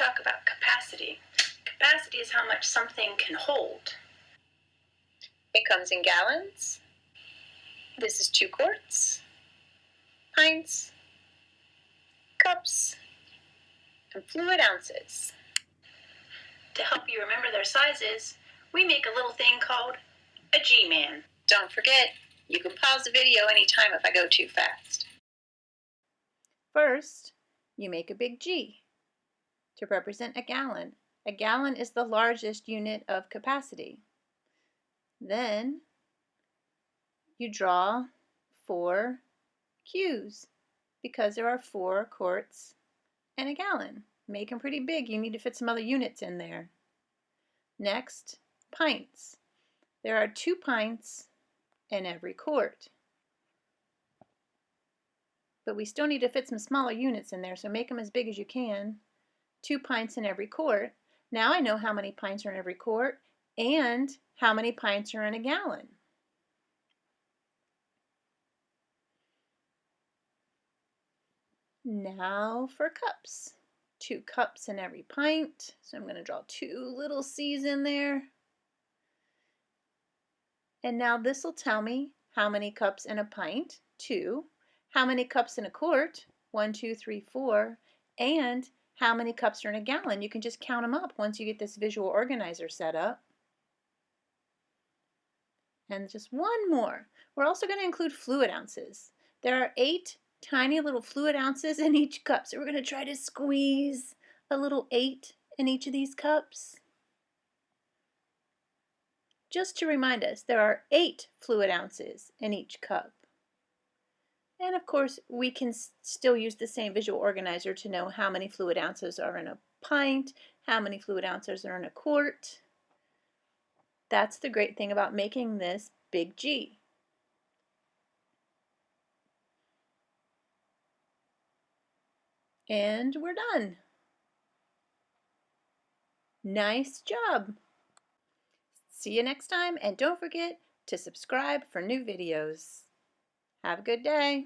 talk about capacity. Capacity is how much something can hold. It comes in gallons. This is 2 quarts, pints, cups, and fluid ounces. To help you remember their sizes, we make a little thing called a G-man. Don't forget, you can pause the video anytime if I go too fast. First, you make a big G to represent a gallon. A gallon is the largest unit of capacity. Then you draw 4 Q's because there are 4 quarts and a gallon. Make them pretty big. You need to fit some other units in there. Next, pints. There are 2 pints in every quart. But we still need to fit some smaller units in there, so make them as big as you can. 2 pints in every quart. Now I know how many pints are in every quart and how many pints are in a gallon. Now for cups. 2 cups in every pint. So I'm going to draw 2 little C's in there. And now this will tell me how many cups in a pint, 2, how many cups in a quart, 1, 2, 3, 4, and how many cups are in a gallon. You can just count them up once you get this visual organizer set up. And just one more. We're also going to include fluid ounces. There are 8 tiny little fluid ounces in each cup. So we're going to try to squeeze a little 8 in each of these cups. Just to remind us, there are 8 fluid ounces in each cup. And of course, we can still use the same visual organizer to know how many fluid ounces are in a pint, how many fluid ounces are in a quart. That's the great thing about making this big G. And we're done. Nice job. See you next time, and don't forget to subscribe for new videos. Have a good day.